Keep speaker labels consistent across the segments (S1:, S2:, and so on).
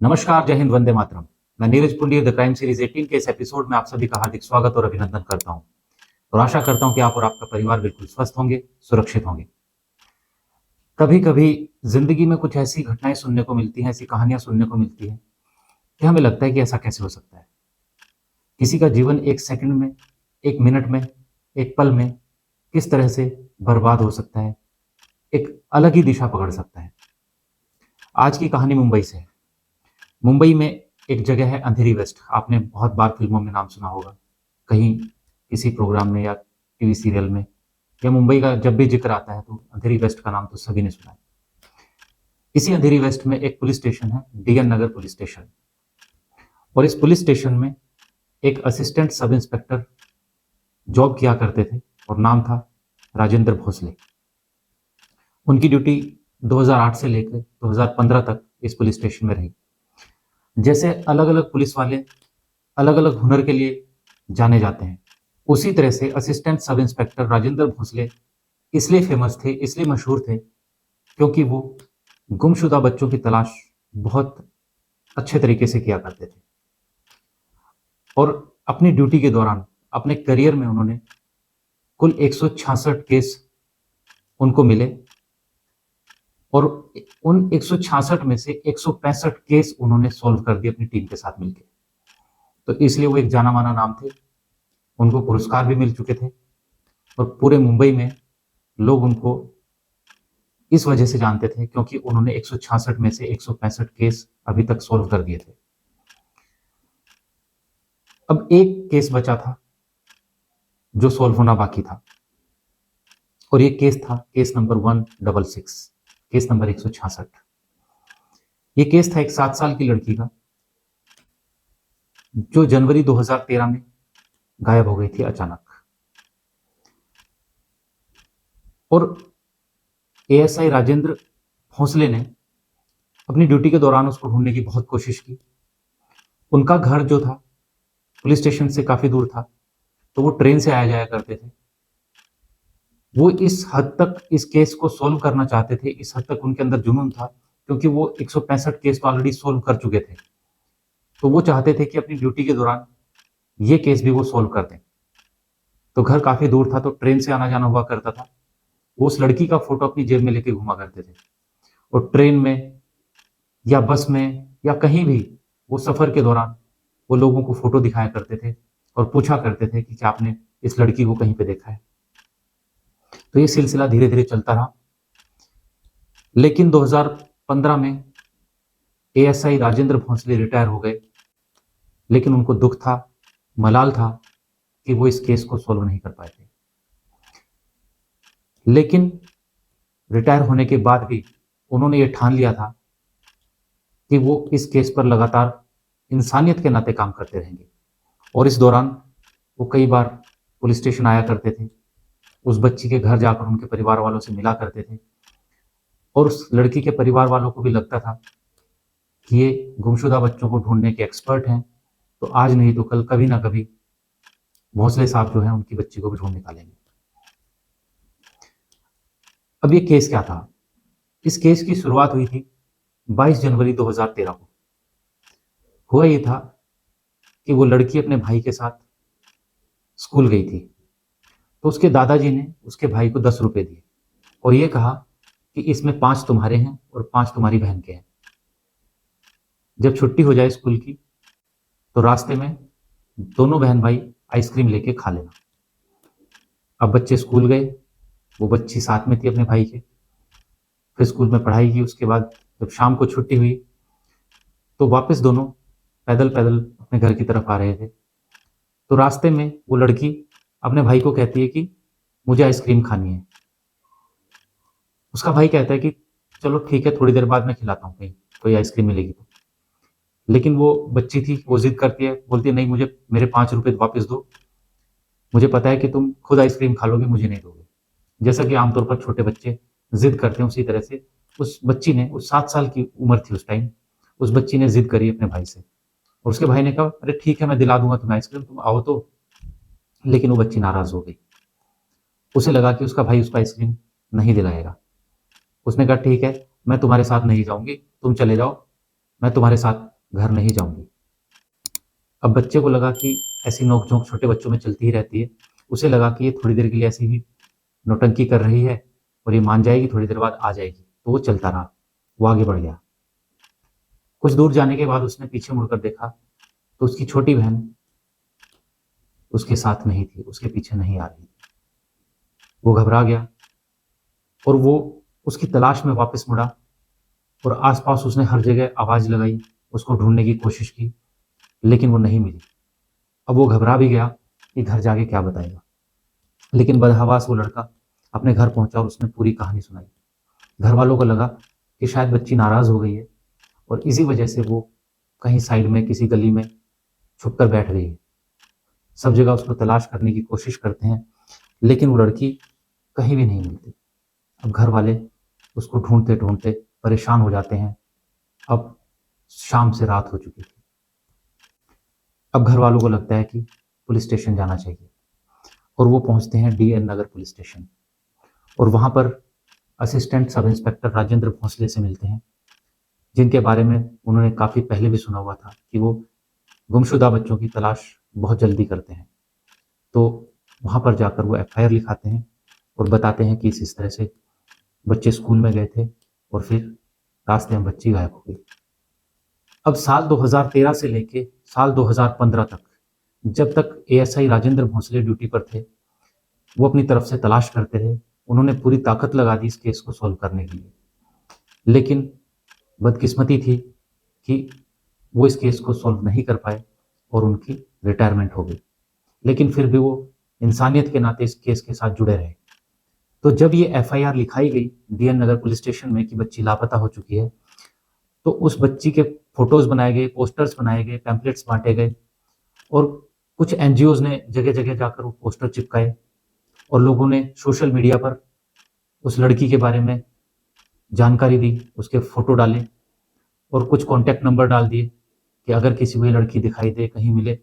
S1: नमस्कार, जय हिंद, वंदे मातरम। मैं नीरज पुंडी द क्राइम सीरीज 18 के इस एपिसोड में आप सभी का हार्दिक स्वागत और अभिनंदन करता हूं और आशा करता हूं कि आप और आपका परिवार बिल्कुल स्वस्थ होंगे, सुरक्षित होंगे। कभी कभी जिंदगी में कुछ ऐसी घटनाएं सुनने को मिलती हैं, ऐसी कहानियां सुनने को मिलती हैं कि हमें लगता है कि ऐसा कैसे हो सकता है। किसी का जीवन एक सेकंड में, एक मिनट में, एक पल में किस तरह से बर्बाद हो सकता है, एक अलग ही दिशा पकड़ सकता है। आज की कहानी मुंबई से है। मुंबई में एक जगह है अंधेरी वेस्ट। आपने बहुत बार फिल्मों में नाम सुना होगा, कहीं किसी प्रोग्राम में या टीवी सीरियल में, या मुंबई का जब भी जिक्र आता है तो अंधेरी वेस्ट का नाम तो सभी ने सुना है। इसी अंधेरी वेस्ट में एक पुलिस स्टेशन है, डीएन नगर पुलिस स्टेशन। और इस पुलिस स्टेशन में एक असिस्टेंट सब इंस्पेक्टर जॉब किया करते थे और नाम था राजेंद्र भोसले। उनकी ड्यूटी 2008 से लेकर 2015 तक इस पुलिस स्टेशन में रही। जैसे अलग अलग पुलिस वाले अलग अलग हुनर के लिए जाने जाते हैं, उसी तरह से assistant sub inspector Rajendra Bhosle इसलिए फेमस थे, इसलिए मशहूर थे, क्योंकि वो गुमशुदा बच्चों की तलाश बहुत अच्छे तरीके से किया करते थे। और अपनी ड्यूटी के दौरान, अपने करियर में उन्होंने कुल 166 केस उनको मिले और उन 166 में से 165 केस उन्होंने सॉल्व कर दिए अपनी टीम के साथ मिलकर। तो इसलिए वो एक जाना माना नाम थे। उनको पुरस्कार भी मिल चुके थे और पूरे मुंबई में लोग उनको इस वजह से जानते थे क्योंकि उन्होंने 166 में से 165 केस अभी तक सॉल्व कर दिए थे। अब एक केस बचा था जो सॉल्व होना बाकी था और ये केस था केस नंबर 166, केस नंबर 166। ये केस था एक 7 साल की लड़की का जो जनवरी 2013 में गायब हो गई थी अचानक। और एएसआई राजेंद्र भोसले ने अपनी ड्यूटी के दौरान उसको ढूंढने की बहुत कोशिश की। उनका घर जो था पुलिस स्टेशन से काफी दूर था, तो वो ट्रेन से आया जाया करते थे। वो इस हद तक इस केस को सोल्व करना चाहते थे, इस हद तक उनके अंदर जुनून था, क्योंकि वो 165 केस तो ऑलरेडी सोल्व कर चुके थे। तो वो चाहते थे कि अपनी ड्यूटी के दौरान ये केस भी वो सोल्व कर दें। तो घर काफी दूर था, तो ट्रेन से आना जाना हुआ करता था। वो उस लड़की का फोटो अपनी जेब में लेके घुमा करते थे और ट्रेन में या बस में या कहीं भी वो सफर के दौरान वो लोगों को फोटो दिखाया करते थे और पूछा करते थे कि क्या आपने इस लड़की को कहीं पे देखा है। तो ये सिलसिला धीरे धीरे चलता रहा। लेकिन 2015 में एएसआई राजेंद्र भोसले रिटायर हो गए, लेकिन उनको दुख था, मलाल था कि वो इस केस को सोल्व नहीं कर पाए थे। लेकिन रिटायर होने के बाद भी उन्होंने ये ठान लिया था कि वो इस केस पर लगातार इंसानियत के नाते काम करते रहेंगे। और इस दौरान वो कई बार पुलिस स्टेशन आया करते थे, उस बच्ची के घर जाकर उनके परिवार वालों से मिला करते थे और उस लड़की के परिवार वालों को भी लगता था कि ये गुमशुदा बच्चों को ढूंढने के एक्सपर्ट हैं, तो आज नहीं तो कल कभी ना कभी भोसले साहब जो हैं उनकी बच्ची को भी ढूंढ निकालेंगे। अब ये केस क्या था? इस केस की शुरुआत हुई थी 22 जनवरी 2013 को। हुआ ये था कि वो लड़की अपने भाई के साथ स्कूल गई थी, तो उसके दादाजी ने उसके भाई को 10 रुपए दिए और ये कहा कि इसमें 5 तुम्हारे हैं और 5 तुम्हारी बहन के हैं। जब छुट्टी हो जाए स्कूल की तो रास्ते में दोनों बहन भाई आइसक्रीम लेके खा लेना। अब बच्चे स्कूल गए, वो बच्ची साथ में थी अपने भाई के, फिर स्कूल में पढ़ाई की। उसके बाद जब शाम को छुट्टी हुई तो वापस दोनों पैदल पैदल अपने घर की तरफ आ रहे थे। तो रास्ते में वो लड़की अपने भाई को कहती है कि मुझे आइसक्रीम खानी है। उसका भाई कहता है कि चलो ठीक है, थोड़ी देर बाद मैं खिलाता हूँ, कहीं कोई आइसक्रीम मिलेगी तो। लेकिन वो बच्ची थी, वो जिद करती है, बोलती है नहीं, मुझे मेरे 5 रुपए वापस दो, मुझे पता है कि तुम खुद आइसक्रीम खा लोगे, मुझे नहीं दोगे। जैसा कि आमतौर पर छोटे बच्चे जिद करते हैं, उसी तरह से उस बच्ची ने, उस 7 साल की उम्र थी उस टाइम, उस बच्ची ने जिद करी अपने भाई से और उसके भाई ने कहा अरे ठीक है, मैं दिला दूंगा तुम्हें आइसक्रीम, तुम आओ तो। लेकिन वो बच्ची नाराज हो गई। उसे लगा कि उसका भाई उसको आइसक्रीम नहीं दिलाएगा। उसने कहा ठीक है, मैं तुम्हारे साथ नहीं जाऊंगी, तुम चले जाओ, मैं तुम्हारे साथ घर नहीं जाऊंगी। अब बच्चे को लगा कि ऐसी नोक-झोंक छोटे बच्चों में चलती ही रहती है। उसे लगा कि ये थोड़ी देर के लिए ऐसे ही नौटंकी कर रही है और ये मान जाएगी, थोड़ी देर बाद आ जाएगी। तो वो चलता रहा, वो आगे बढ़ गया। कुछ दूर जाने के बाद उसने पीछे मुड़कर देखा तो उसकी छोटी बहन उसके साथ नहीं थी, उसके पीछे नहीं आ रही थी। वो घबरा गया और वो उसकी तलाश में वापस मुड़ा और आस-पास उसने हर जगह आवाज़ लगाई, उसको ढूँढने की कोशिश की, लेकिन वो नहीं मिली। अब वो घबरा भी गया कि घर जाके क्या बताएगा। लेकिन बदहवास वो लड़का अपने घर पहुँचा और उसने पूरी कहानी सुनाई। घरवालों को लगा कि शायद बच्ची नाराज़ हो गई है और इसी वजह से वो कहीं साइड में किसी गली में छुप कर बैठ गई है। सब जगह उसको तलाश करने की कोशिश करते हैं, लेकिन वो लड़की कहीं भी नहीं मिलती। अब घर वाले उसको ढूँढते-ढूँढते परेशान हो जाते हैं। अब शाम से रात हो चुकी थी। अब घर वालों को लगता है कि पुलिस स्टेशन जाना चाहिए और वो पहुँचते हैं डीएन नगर पुलिस स्टेशन और वहाँ पर assistant sub inspector Rajendra Bhonsle से मिलते हैं, जिनके बारे में उन्होंने काफ़ी पहले भी सुना हुआ था कि वो गुमशुदा बच्चों की तलाश बहुत जल्दी करते हैं। तो वहाँ पर जाकर वो एफआईआर लिखाते हैं और बताते हैं कि इस तरह से बच्चे स्कूल में गए थे और फिर रास्ते में बच्ची गायब हो गई। अब साल 2013 से लेके साल 2015 तक, जब तक एएसआई राजेंद्र भोंसले ड्यूटी पर थे, वो अपनी तरफ से तलाश करते रहे। उन्होंने पूरी ताकत लगा दी इस केस को सॉल्व करने के लिए, लेकिन बदकिस्मती थी कि वो इस केस को सॉल्व नहीं कर पाए और उनकी रिटायरमेंट हो गई। लेकिन फिर भी वो इंसानियत के नाते इस केस के साथ जुड़े रहे। तो जब ये एफआईआर लिखाई गई डीएन नगर पुलिस स्टेशन में कि बच्ची लापता हो चुकी है, तो उस बच्ची के फोटोज बनाए गए, पोस्टर्स बनाए गए, पैम्पलेट्स बांटे गए और कुछ एनजीओज ने जगह जगह जाकर वो पोस्टर चिपकाए और लोगों ने सोशल मीडिया पर उस लड़की के बारे में जानकारी दी, उसके फोटो डाले और कुछ कॉन्टैक्ट नंबर डाल दिए कि अगर किसी को ये लड़की दिखाई दे, कहीं मिले,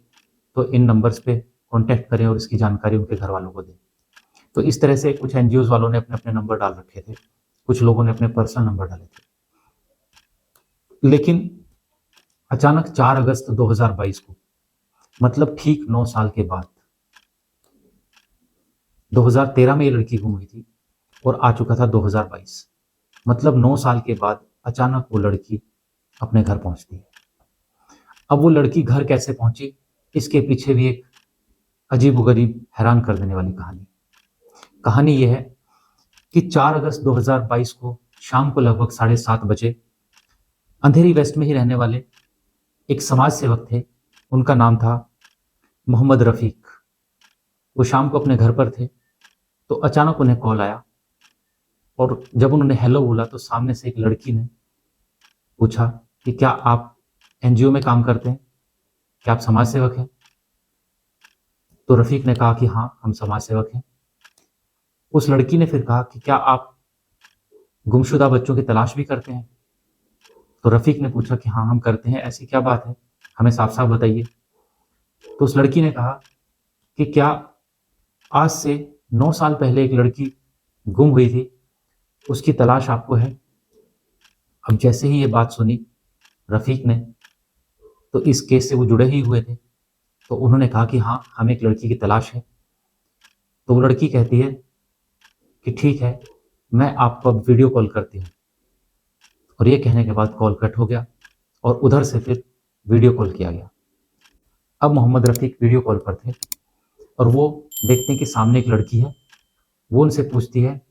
S1: तो इन नंबर्स पे कॉन्टैक्ट करें और इसकी जानकारी उनके घर वालों को दें। तो इस तरह से कुछ एनजीओज वालों ने अपने अपने नंबर डाल रखे थे, कुछ लोगों ने अपने पर्सनल नंबर डाले थे। लेकिन अचानक 4 अगस्त 2022 को, मतलब ठीक 9 साल के बाद, 2013 में ये लड़की गुम हुई थी और आ चुका था 2022, मतलब 9 साल के बाद अचानक वो लड़की अपने घर पहुंचती है। अब वो लड़की घर कैसे पहुंची, इसके पीछे भी एक अजीबोगरीब, हैरान कर देने वाली कहानी यह है कि 4 अगस्त 2022 को शाम को लगभग 7:30 बजे अंधेरी वेस्ट में ही रहने वाले एक समाज सेवक थे, उनका नाम था मोहम्मद रफीक। वो शाम को अपने घर पर थे तो अचानक उन्हें कॉल आया और जब उन्होंने हेलो बोला तो सामने से एक लड़की ने पूछा कि क्या आप एनजीओ में काम करते हैं, क्या आप समाज सेवक हैं? तो रफीक ने कहा कि हाँ, हम समाज सेवक हैं। उस लड़की ने फिर कहा कि क्या आप गुमशुदा बच्चों की तलाश भी करते हैं? तो रफीक ने पूछा कि हाँ, हम करते हैं, ऐसी क्या बात है, हमें साफ साफ बताइए। तो उस लड़की ने कहा कि क्या आज से 9 साल पहले एक लड़की गुम हुई थी, उसकी तलाश आपको है? अब जैसे ही ये बात सुनी रफीक ने, तो इस केस से वो जुड़े ही हुए थे, तो उन्होंने कहा कि हाँ, हमें एक लड़की की तलाश है। तो वो लड़की कहती है कि ठीक है, मैं आपको अब वीडियो कॉल करती हूँ। और ये कहने के बाद कॉल कट हो गया और उधर से फिर वीडियो कॉल किया गया। अब मोहम्मद रफीक वीडियो कॉल पर थे और वो देखते हैं कि सामने एक लड़की है। वो उनसे पूछती है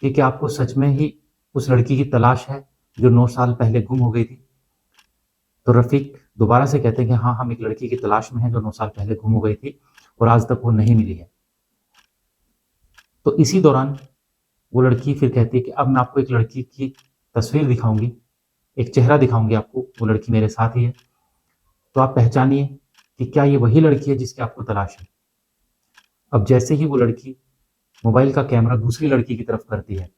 S1: कि क्या आपको सच में ही उस लड़की की तलाश है जो 9 साल पहले गुम हो गई थी? तो रफीक दोबारा से कहते हैं कि हाँ, हम एक लड़की की तलाश में हैं जो 9 साल पहले गुम हो गई थी और आज तक वो नहीं मिली है। तो इसी दौरान वो लड़की फिर कहती है कि अब मैं आपको एक लड़की की तस्वीर दिखाऊंगी, एक चेहरा दिखाऊंगी आपको, वो लड़की मेरे साथ ही है, तो आप पहचानिए कि क्या ये वही लड़की है जिसकी आपको तलाश है। अब जैसे ही वो लड़की मोबाइल का कैमरा दूसरी लड़की की तरफ करती है,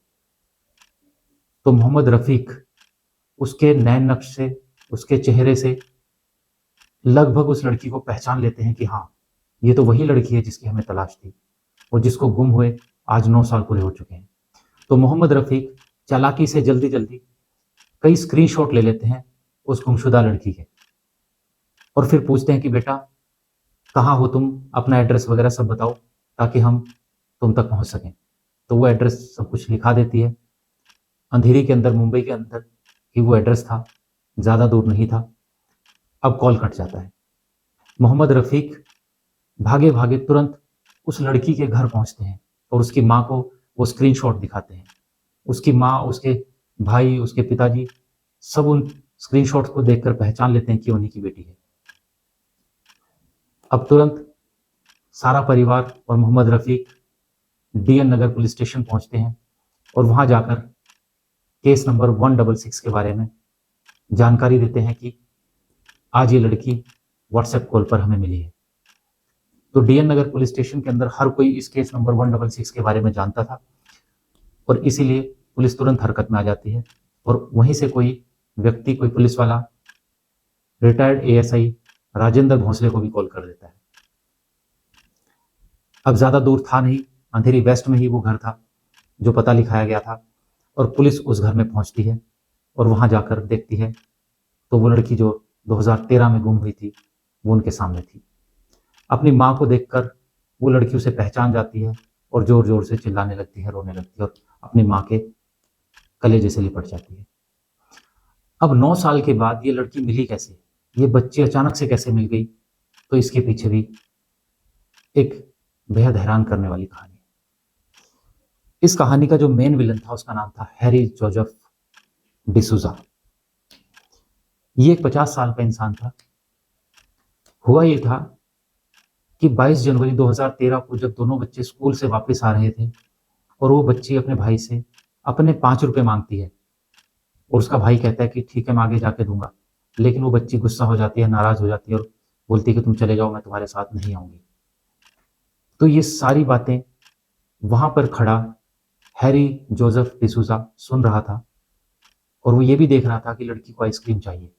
S1: तो मोहम्मद रफीक उसके नैन नक्श से, उसके चेहरे से लगभग उस लड़की को पहचान लेते हैं कि हाँ, ये तो वही लड़की है जिसकी हमें तलाश थी और जिसको गुम हुए आज 9 साल पूरे हो चुके हैं। तो मोहम्मद रफीक चालाकी से जल्दी जल्दी कई स्क्रीनशॉट ले लेते हैं उस गुमशुदा लड़की के, और फिर पूछते हैं कि बेटा कहाँ हो तुम, अपना एड्रेस वगैरह सब बताओ ताकि हम तुम तक पहुंच सकें। तो वो एड्रेस सब कुछ लिखा देती है। अंधेरी के अंदर, मुंबई के अंदर ही वो एड्रेस था, ज़्यादा दूर नहीं था। अब कॉल कट जाता है। मोहम्मद रफ़ीक भागे भागे तुरंत उस लड़की के घर पहुंचते हैं और उसकी माँ को वो स्क्रीनशॉट दिखाते हैं। उसकी माँ, उसके भाई, उसके पिताजी सब उन स्क्रीनशॉट्स को देखकर पहचान लेते हैं कि उन्हीं की बेटी है। अब तुरंत सारा परिवार और मोहम्मद रफ़ीक डीएन नगर पुलिस स्टेशन पहुंचते हैं और वहां जाकर केस नंबर 166 के बारे में जानकारी देते हैं कि आज ये लड़की व्हाट्सएप कॉल पर हमें मिली है। तो डीएन नगर पुलिस स्टेशन के अंदर हर कोई इस केस नंबर 166 के बारे में जानता था और इसीलिए पुलिस तुरंत हरकत में आ जाती है और वहीं से कोई व्यक्ति, कोई पुलिस वाला रिटायर्ड एएसआई राजेंद्र भोसले को भी कॉल कर देता है। अब ज़्यादा दूर था नहीं, अंधेरी वेस्ट में ही वो घर था जो पता लिखाया गया था, और पुलिस उस घर में पहुंचती है और वहां जाकर देखती है तो वो लड़की जो 2013 में गुम हुई थी वो उनके सामने थी। अपनी माँ को देखकर वो लड़की उसे पहचान जाती है और जोर जोर से चिल्लाने लगती है, रोने लगती है और अपनी माँ के कलेजे से लिपट जाती है। अब 9 साल के बाद ये लड़की मिली कैसे, ये बच्ची अचानक से कैसे मिल गई, तो इसके पीछे भी एक बेहद हैरान करने वाली कहानी है। इस कहानी का जो मेन विलन था उसका नाम था हैरी जोसेफ डिसूजा। ये एक 50 साल का इंसान था। हुआ ये था कि 22 जनवरी 2013 को जब दोनों बच्चे स्कूल से वापस आ रहे थे और वो बच्ची अपने भाई से अपने 5 रुपए मांगती है और उसका भाई कहता है कि ठीक है मैं आगे जाके दूंगा, लेकिन वो बच्ची गुस्सा हो जाती है, नाराज हो जाती है और बोलती है कि तुम चले जाओ, मैं तुम्हारे साथ नहीं आऊंगी। तो ये सारी बातें वहां पर खड़ा हैरी जोसेफ डिसूजा सुन रहा था और वो ये भी देख रहा था कि लड़की को आइसक्रीम चाहिए।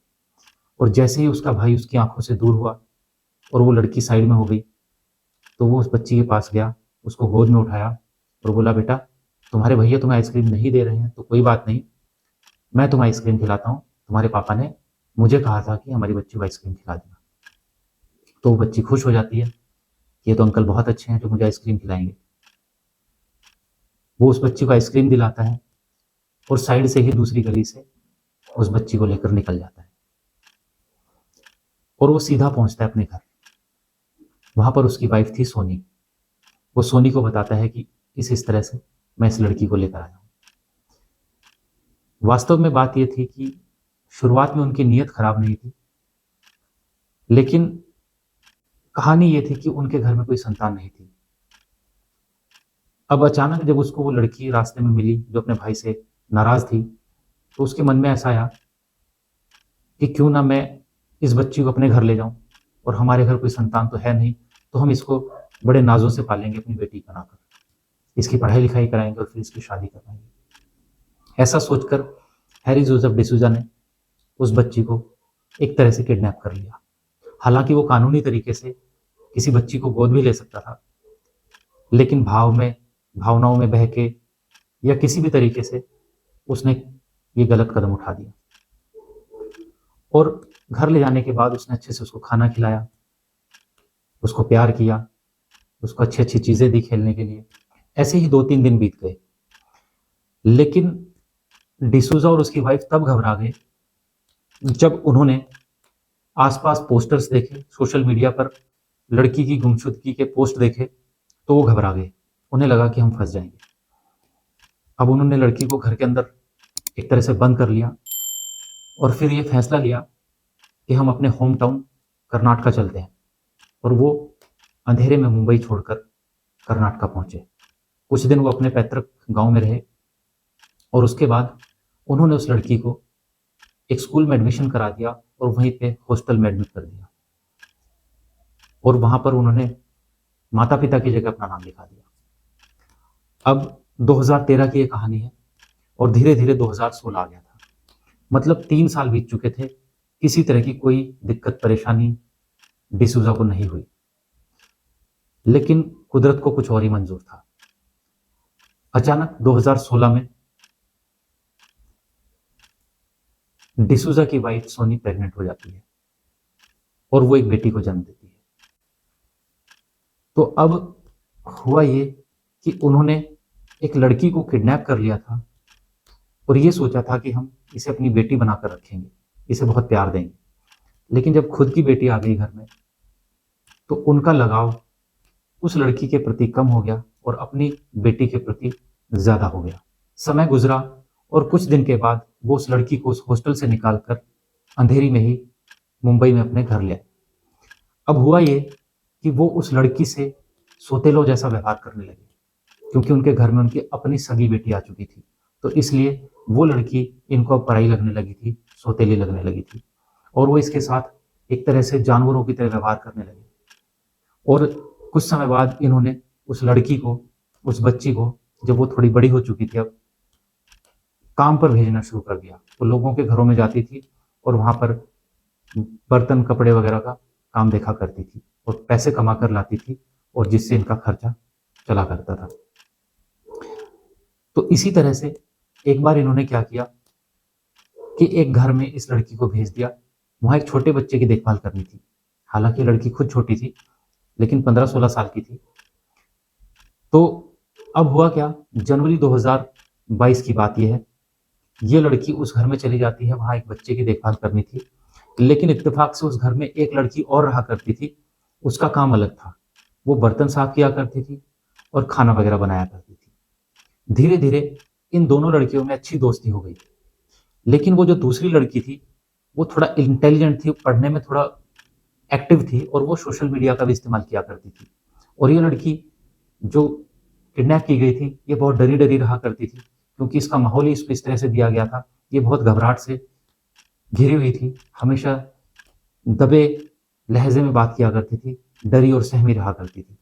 S1: और जैसे ही उसका भाई उसकी आंखों से दूर हुआ और वो लड़की साइड में हो गई तो वो उस बच्ची के पास गया, उसको गोद में उठाया और बोला बेटा तुम्हारे भैया तुम्हें आइसक्रीम नहीं दे रहे हैं तो कोई बात नहीं, मैं तुम्हें आइसक्रीम खिलाता हूँ, तुम्हारे पापा ने मुझे कहा था कि हमारी बच्ची को आइसक्रीम खिला देना। तो वो बच्ची खुश हो जाती है, ये तो अंकल बहुत अच्छे हैं जो मुझे आइसक्रीम खिलाएंगे। वो उस बच्ची को आइसक्रीम दिलाता है और साइड से ही दूसरी गली से उस बच्ची को लेकर निकल जाता है और वो सीधा पहुंचता है अपने घर। वहां पर उसकी वाइफ थी सोनी। वो सोनी को बताता है कि इस तरह से मैं इस लड़की को लेकर आया हूं। वास्तव में बात यह थी कि शुरुआत में उनकी नीयत खराब नहीं थी, लेकिन कहानी ये थी कि उनके घर में कोई संतान नहीं थी। अब अचानक जब उसको वो लड़की रास्ते में मिली जो अपने भाई से नाराज थी, तो उसके मन में ऐसा आया कि क्यों ना मैं इस बच्ची को अपने घर ले जाऊं, और हमारे घर कोई संतान तो है नहीं, तो हम इसको बड़े नाजों से पालेंगे, अपनी बेटी बनाकर इसकी पढ़ाई लिखाई कराएंगे और फिर इसकी शादी करवाएंगे। ऐसा सोचकर हैरी जोसेफ डिसूजा ने उस बच्ची को एक तरह से किडनैप कर लिया। हालांकि वो कानूनी तरीके से किसी बच्ची को गोद भी ले सकता था, लेकिन भावनाओं में बह के या किसी भी तरीके से उसने ये गलत कदम उठा दिया। और घर ले जाने के बाद उसने अच्छे से उसको खाना खिलाया, उसको प्यार किया, उसको अच्छी अच्छी चीजें दी खेलने के लिए। ऐसे ही 2-3 दिन बीत गए, लेकिन डिसूजा और उसकी वाइफ तब घबरा गए जब उन्होंने आसपास पोस्टर्स देखे, सोशल मीडिया पर लड़की की गुमशुदगी के पोस्ट देखे, तो वो घबरा गए। उन्हें लगा कि हम फंस जाएंगे। अब उन्होंने लड़की को घर के अंदर एक तरह से बंद कर लिया और फिर ये फैसला लिया कि हम अपने होम टाउन कर्नाटका चलते हैं, और वो अंधेरे में मुंबई छोड़कर कर्नाटका पहुंचे। कुछ दिन वो अपने पैतृक गांव में रहे और उसके बाद उन्होंने उस लड़की को एक स्कूल में एडमिशन करा दिया और वहीं पे हॉस्टल में एडमिट कर दिया, और वहां पर उन्होंने माता पिता की जगह अपना नाम लिखा दिया। अब 2013 की ये कहानी है और धीरे धीरे 2016 आ गया था। मतलब 3 साल बीत चुके थे, किसी तरह की कोई दिक्कत परेशानी डिसूजा को नहीं हुई, लेकिन कुदरत को कुछ और ही मंजूर था। अचानक 2016 में डिसूजा की वाइफ सोनी प्रेग्नेंट हो जाती है और वो एक बेटी को जन्म देती है। तो अब हुआ ये कि उन्होंने एक लड़की को किडनैप कर लिया था और ये सोचा था कि हम इसे अपनी बेटी बनाकर रखेंगे, इसे बहुत प्यार देंगे। लेकिन जब खुद की बेटी आ गई घर में तो उनका लगाव उस लड़की के प्रति कम हो गया और अपनी बेटी के प्रति ज्यादा हो गया। समय गुजरा और कुछ दिन के बाद वो उस लड़की को उस हॉस्टल से निकालकर अंधेरी में ही मुंबई में अपने घर ले आए। अब हुआ ये कि वो उस लड़की से सोतेलो जैसा व्यवहार करने लगे, क्योंकि उनके घर में उनकी अपनी सगी बेटी आ चुकी थी। तो इसलिए वो लड़की इनको अब पराई लगने लगी थी, सौतेली लगने लगी थी और वो इसके साथ एक तरह से जानवरों की तरह व्यवहार करने लगे। और कुछ समय बाद इन्होंने उस लड़की को, उस बच्ची को, जब वो थोड़ी बड़ी हो चुकी थी, अब काम पर भेजना शुरू कर दिया। वो लोगों के घरों में जाती थी और वहां पर बर्तन कपड़े वगैरह का काम देखा करती थी और पैसे कमा कर लाती थी और जिससे इनका खर्चा चला करता था। तो इसी तरह से एक बार इन्होंने क्या किया कि एक घर में इस लड़की को भेज दिया। वहां एक छोटे बच्चे की देखभाल करनी थी। हालांकि लड़की खुद छोटी थी, लेकिन 15-16 साल की थी। तो अब हुआ क्या, जनवरी 2022 की बात यह है, ये लड़की उस घर में चली जाती है, वहां एक बच्चे की देखभाल करनी थी। लेकिन इत्तेफाक से उस घर में एक लड़की और रहा करती थी। उसका काम अलग था, वो बर्तन साफ किया करती थी और खाना वगैरह बनाया करती थी। धीरे धीरे इन दोनों लड़कियों में अच्छी दोस्ती हो गई। लेकिन वो जो दूसरी लड़की थी वो थोड़ा इंटेलिजेंट थी, पढ़ने में थोड़ा एक्टिव थी और वो सोशल मीडिया का भी इस्तेमाल किया करती थी। और ये लड़की जो किडनैप की गई थी ये बहुत डरी डरी रहा करती थी, क्योंकि इसका माहौल ही इसको इस तरह से दिया गया था। ये बहुत घबराहट से घिरी हुई थी, हमेशा दबे लहजे में बात किया करती थी, डरी और सहमी रहा करती थी।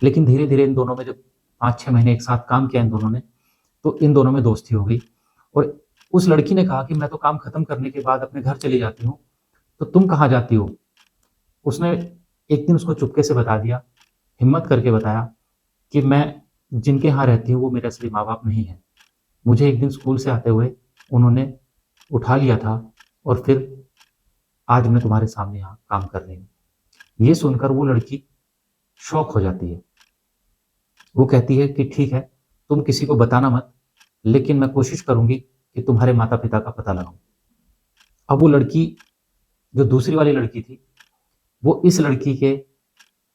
S1: लेकिन धीरे धीरे इन दोनों में जब 5-6 महीने एक साथ काम किया इन दोनों ने, तो इन दोनों में दोस्ती हो गई। और उस लड़की ने कहा कि मैं तो काम खत्म करने के बाद अपने घर चली जाती हूँ, तो तुम कहाँ जाती हो? उसने एक दिन उसको चुपके से बता दिया, हिम्मत करके बताया कि मैं जिनके यहाँ रहती हूँ वो मेरे असली माँ बाप नहीं है। मुझे एक दिन स्कूल से आते हुए उन्होंने उठा लिया था और फिर आज मैं तुम्हारे सामने यहाँ काम कर रही हूँ। ये सुनकर वो लड़की शॉक हो जाती है। वो कहती है कि ठीक है, तुम किसी को बताना मत, लेकिन मैं कोशिश करूंगी कि तुम्हारे माता पिता का पता लगाऊं। अब वो लड़की, जो दूसरी वाली लड़की थी, वो इस लड़की के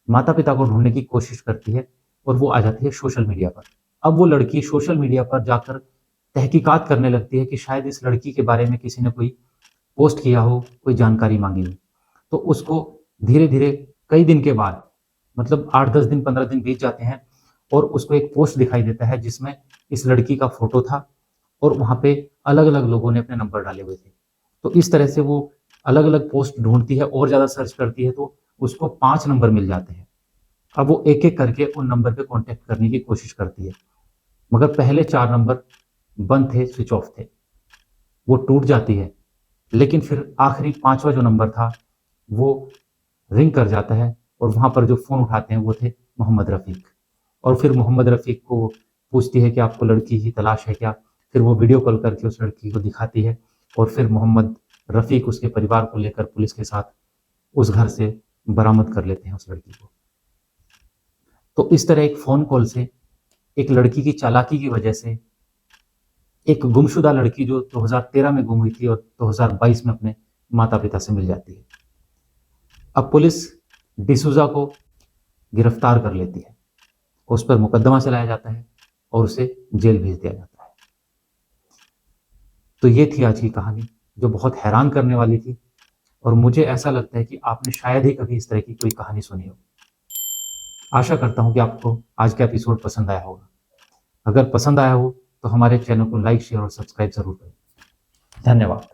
S1: माता पिता को ढूंढने की कोशिश करती है और वो आ जाती है सोशल मीडिया पर। अब वो लड़की सोशल मीडिया पर जाकर तहकीकात करने लगती है कि शायद इस लड़की के बारे में किसी ने कोई पोस्ट किया हो, कोई जानकारी मांगी हो। तो उसको धीरे धीरे कई दिन के बाद, मतलब 8-10 दिन 15 दिन बीत जाते हैं और उसको एक पोस्ट दिखाई देता है जिसमें इस लड़की का फोटो था और वहां पे अलग अलग लोगों ने अपने नंबर डाले हुए थे। तो इस तरह से वो अलग अलग पोस्ट ढूंढती है और ज्यादा सर्च करती है तो उसको 5 नंबर मिल जाते हैं। अब वो एक एक करके उन नंबर पे कांटेक्ट करने की कोशिश करती है, मगर पहले 4 नंबर बंद थे, स्विच ऑफ थे। वो टूट जाती है, लेकिन फिर आखिरी 5वां जो नंबर था वो रिंग कर जाता है और वहां पर जो फोन उठाते हैं वो थे मोहम्मद रफीक। और फिर मोहम्मद रफीक को पूछती है कि आपको लड़की की तलाश है क्या? फिर वो वीडियो कॉल करके उस लड़की को दिखाती है और फिर मोहम्मद रफीक उसके परिवार को लेकर पुलिस के साथ उस घर से बरामद कर लेते हैं उस लड़की को। तो इस तरह एक फोन कॉल से, एक लड़की की चालाकी की वजह से, एक गुमशुदा लड़की जो 2013 में गुम हुई थी और 2022 में अपने माता पिता से मिल जाती है। अब पुलिस डिसूजा को गिरफ्तार कर लेती है, उस पर मुकदमा चलाया जाता है और उसे जेल भेज दिया जाता है। तो ये थी आज की कहानी, जो बहुत हैरान करने वाली थी और मुझे ऐसा लगता है कि आपने शायद ही कभी इस तरह की कोई कहानी सुनी हो। आशा करता हूं कि आपको आज का एपिसोड पसंद आया होगा। अगर पसंद आया हो तो हमारे चैनल को लाइक, शेयर और सब्सक्राइब जरूर करें। धन्यवाद।